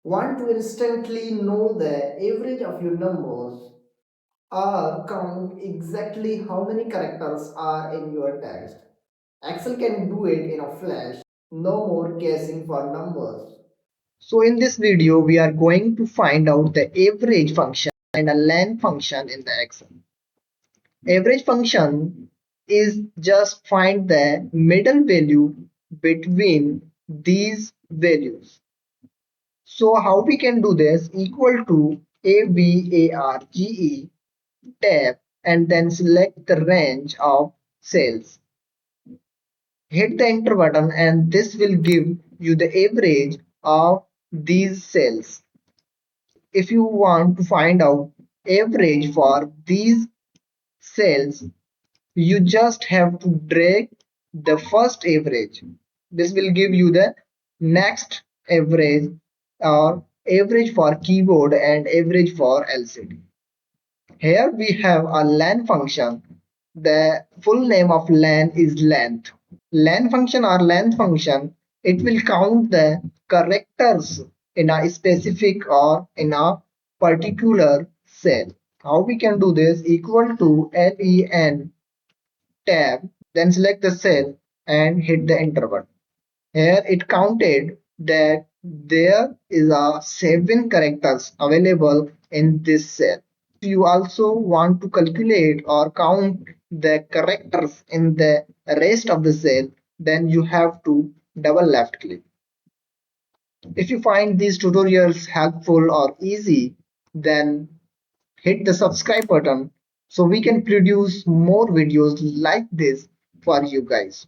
Want to instantly know the average of your numbers or count exactly how many characters are in your text? Excel can do it in a flash. No more guessing for numbers. So in this video, we are going to find out the average function and a len function in the Excel. Average function is just find the middle value between these values. So how we can do this? Equal to AVERAGE tab and then select the range of cells. Hit the enter button and this will give you the average of these cells. If you want to find out average for these cells, you just have to drag the first average. This will give you the next average or average for keyboard and average for LCD. Here we have a len function. The full name of len is length. Len function or length function, it will count the characters in a specific or in a particular cell. How we can do this? Equal to len tab, then select the cell and hit the enter button. Here it counted that there is a 7 characters available in this cell. If you also want to calculate or count the characters in the rest of the cell, then you have to double left click. If you find these tutorials helpful or easy, then hit the subscribe button so we can produce more videos like this for you guys.